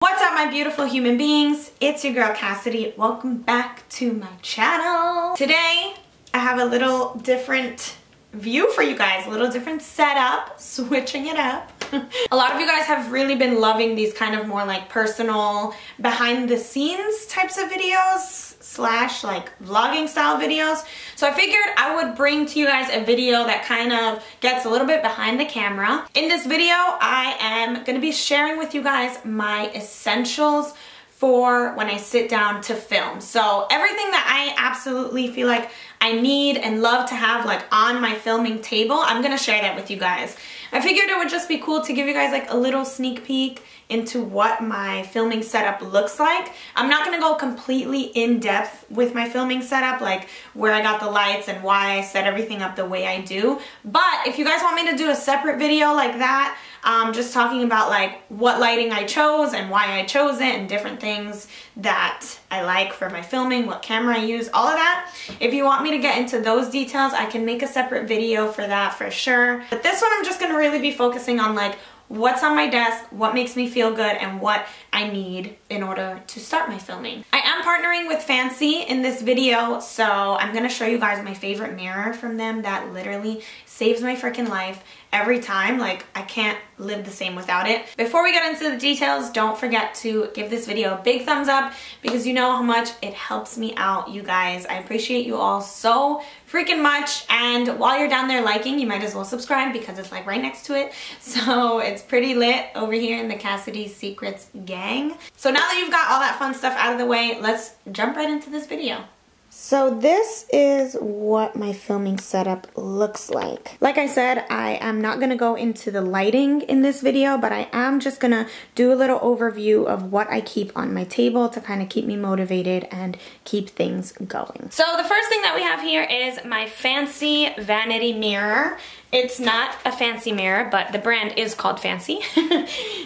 What's up, my beautiful human beings? It's your girl Cassidy. Welcome back to my channel. Today I have a little different view for you guys, a little different setup, switching it up. A lot of you guys have really been loving these kind of more like personal behind the scenes types of videos slash like vlogging style videos. So I figured I would bring to you guys a video that kind of gets a little bit behind the camera. In this video, I am going to be sharing with you guys my essentials for when I sit down to film. So everything that I absolutely feel like I need and love to have like on my filming table, I'm gonna share that with you guys. I figured it would just be cool to give you guys like a little sneak peek into what my filming setup looks like. I'm not gonna go completely in depth with my filming setup, like where I got the lights and why I set everything up the way I do. But if you guys want me to do a separate video like that, just talking about like what lighting I chose and why I chose it and different things that I like for my filming, what camera I use, all of that. If you want me to get into those details, I can make a separate video for that for sure. But this one I'm just gonna really be focusing on like what's on my desk, what makes me feel good, and what I need in order to start my filming. I am partnering with FANCII in this video, so I'm gonna show you guys my favorite mirror from them that literally saves my freaking life every time. Like, I can't live the same without it. Before we get into the details, don't forget to give this video a big thumbs up because you know how much it helps me out, you guys. I appreciate you all so freaking much, and while you're down there liking, you might as well subscribe because it's like right next to it. So it's pretty lit over here in the CassidySecrets gang. So now that you've got all that fun stuff out of the way, let's jump right into this video. So this is what my filming setup looks like. Like I said, I am not going to go into the lighting in this video, but I am just going to do a little overview of what I keep on my table to kind of keep me motivated and keep things going. So the first thing that we have here is my FANCII vanity mirror. It's not a fancy mirror, but the brand is called FANCII.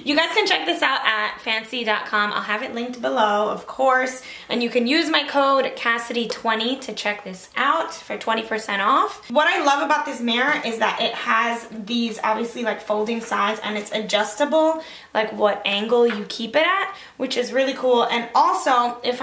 You guys can check this out at FANCII.com. I'll have it linked below, of course. And you can use my code Cassidy20 to check this out for 20% off. What I love about this mirror is that it has these obviously like folding sides and it's adjustable, like what angle you keep it at, which is really cool. And also, if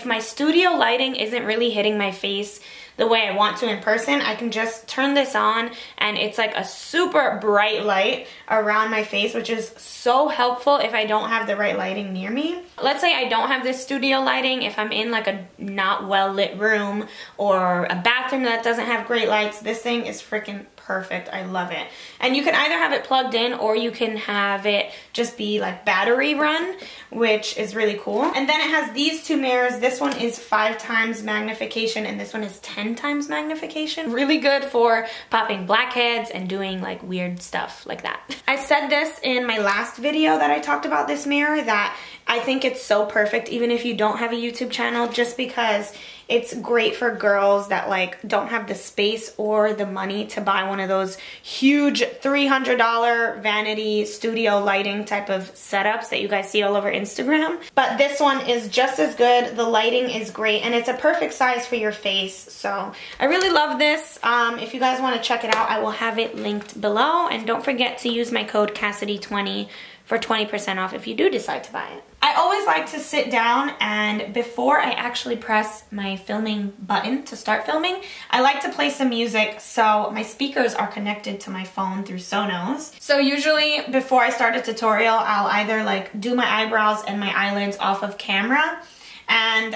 my studio lighting isn't really hitting my face the way I want to in person, I can just turn this on and it's like a super bright light around my face, which is so helpful if I don't have the right lighting near me. Let's say I don't have this studio lighting, if I'm in like a not well lit room or a bathroom that doesn't have great lights, this thing is freaking perfect. I love it. And you can either have it plugged in or you can have it just be like battery run, which is really cool. And then it has these two mirrors. This one is 5 times magnification and this one is 10 times magnification. Really good for popping blackheads and doing like weird stuff like that. I said this in my last video that I talked about this mirror, that I think it's so perfect even if you don't have a YouTube channel, just because it's great for girls that like don't have the space or the money to buy one of those huge $300 vanity studio lighting type of setups that you guys see all over Instagram. But this one is just as good. The lighting is great and it's a perfect size for your face. So I really love this. If you guys want to check it out, I will have it linked below. And don't forget to use my code Cassidy20 for 20% off if you do decide to buy it. I always like to sit down, and before I actually press my filming button to start filming, I like to play some music. So my speakers are connected to my phone through Sonos. So usually before I start a tutorial, I'll either like do my eyebrows and my eyelids off of camera, and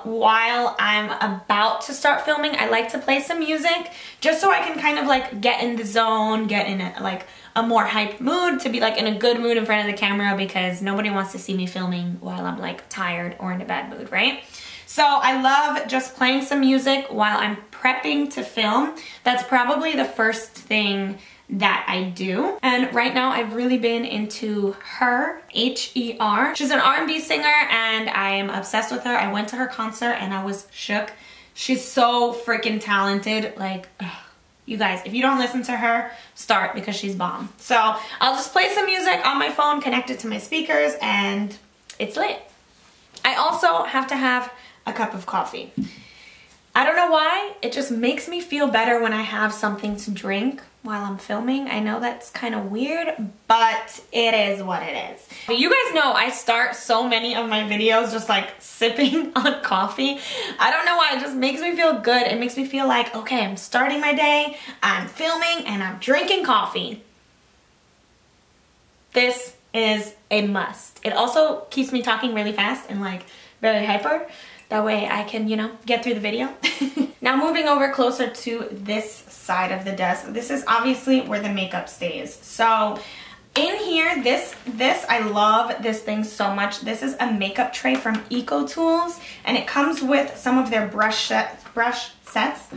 while I'm about to start filming, I like to play some music just so I can kind of like get in the zone, get in a more hyped mood, to be like in a good mood in front of the camera, because nobody wants to see me filming while I'm like tired or in a bad mood, right? So I love just playing some music while I'm prepping to film. That's probably the first thing that I do. And right now I've really been into her, H-E-R. She's an R&B singer and I am obsessed with her. I went to her concert and I was shook. She's so freaking talented. Like, ugh. You guys, if you don't listen to her, start, because she's bomb. So I'll just play some music on my phone, connect it to my speakers, and it's lit. I also have to have a cup of coffee. I don't know why, it just makes me feel better when I have something to drink while I'm filming. I know that's kind of weird, but it is what it is. You guys know I start so many of my videos just like sipping on coffee. I don't know why, it just makes me feel good. It makes me feel like, okay, I'm starting my day, I'm filming, and I'm drinking coffee. This is a must. It also keeps me talking really fast and like very hyper. That way I can, you know, get through the video. Now moving over closer to this side of the desk. This is obviously where the makeup stays. So in here, this I love this thing so much. This is a makeup tray from Eco Tools, and it comes with some of their brush sets.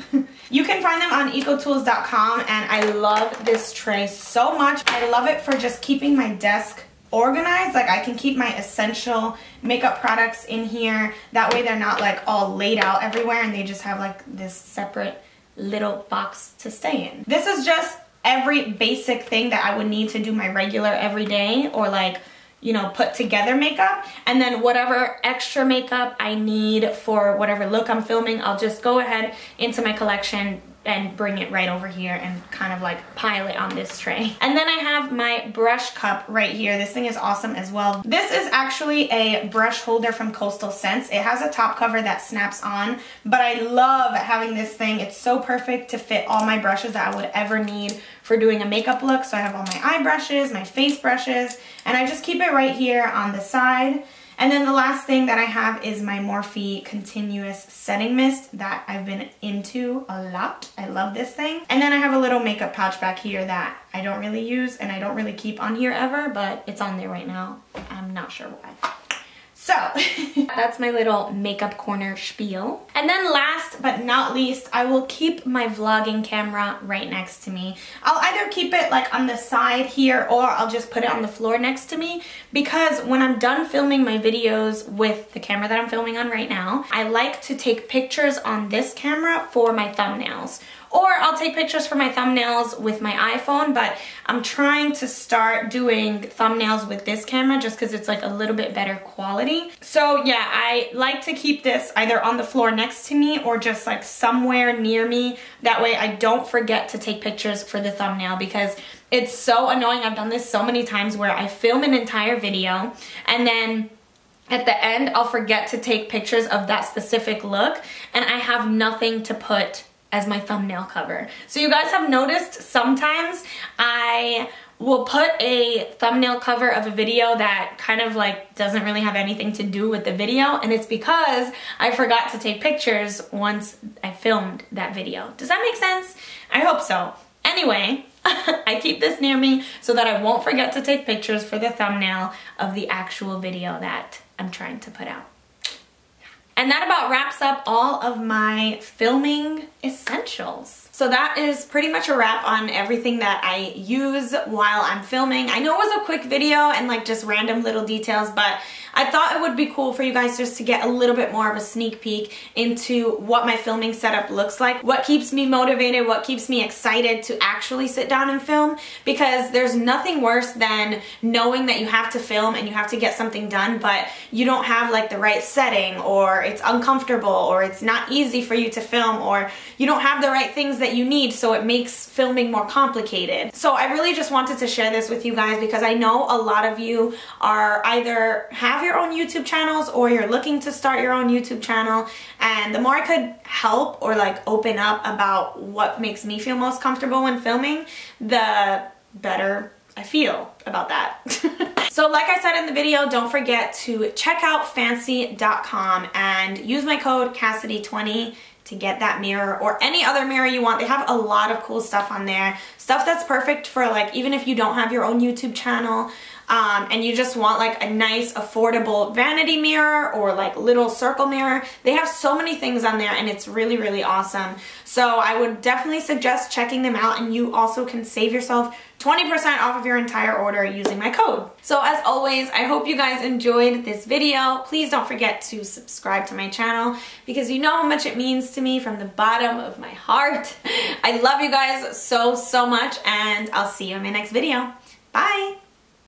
You can find them on ecotools.com, and I love this tray so much. I love it for just keeping my desk organized. Like I can keep my essential makeup products in here. That way they're not like all laid out everywhere, and they just have like this separate little box to stay in. This is just every basic thing that I would need to do my regular everyday or like, you know, put together makeup. And then whatever extra makeup I need for whatever look I'm filming, I'll just go ahead into my collection and bring it right over here and kind of like pile it on this tray. And then I have my brush cup right here. This thing is awesome as well. This is actually a brush holder from Coastal Scents. It has a top cover that snaps on, but I love having this thing. It's so perfect to fit all my brushes that I would ever need for doing a makeup look. So I have all my eye brushes, my face brushes, and I just keep it right here on the side. And then the last thing that I have is my Morphe Continuous Setting Mist that I've been into a lot. I love this thing. And then I have a little makeup pouch back here that I don't really use and I don't really keep on here ever, but it's on there right now. I'm not sure why. So that's my little makeup corner spiel. And then last but not least, I will keep my vlogging camera right next to me. I'll either keep it like on the side here or I'll just put it on the floor next to me, because when I'm done filming my videos with the camera that I'm filming on right now, I like to take pictures on this camera for my thumbnails. Or I'll take pictures for my thumbnails with my iPhone, but I'm trying to start doing thumbnails with this camera just because it's like a little bit better quality. So yeah, I like to keep this either on the floor next to me or just like somewhere near me. That way I don't forget to take pictures for the thumbnail, because it's so annoying. I've done this so many times where I film an entire video and then at the end I'll forget to take pictures of that specific look and I have nothing to put as my thumbnail cover. So you guys have noticed sometimes I will put a thumbnail cover of a video that kind of like doesn't really have anything to do with the video, and it's because I forgot to take pictures once I filmed that video. Does that make sense? I hope so. Anyway, I keep this near me so that I won't forget to take pictures for the thumbnail of the actual video that I'm trying to put out. And that about wraps up all of my filming essentials. So that is pretty much a wrap on everything that I use while I'm filming. I know it was a quick video and like just random little details, but I thought it would be cool for you guys just to get a little bit more of a sneak peek into what my filming setup looks like, what keeps me motivated, what keeps me excited to actually sit down and film, because there's nothing worse than knowing that you have to film and you have to get something done, but you don't have like the right setting, or it's uncomfortable, or it's not easy for you to film, or you don't have the right things that you need, so it makes filming more complicated. So I really just wanted to share this with you guys because I know a lot of you are either have your own YouTube channels or you're looking to start your own YouTube channel, and the more I could help or like open up about what makes me feel most comfortable when filming, the better I feel about that. So like I said in the video, don't forget to check out FANCII.com and use my code Cassidy20 to get that mirror or any other mirror you want. They have a lot of cool stuff on there. Stuff that's perfect for like, even if you don't have your own YouTube channel, and you just want like a nice affordable vanity mirror or like little circle mirror. They have so many things on there and it's really, really awesome. So I would definitely suggest checking them out, and you also can save yourself 20% off of your entire order using my code. So as always, I hope you guys enjoyed this video. Please don't forget to subscribe to my channel because you know how much it means to me from the bottom of my heart. I love you guys so, so much, and I'll see you in my next video. Bye!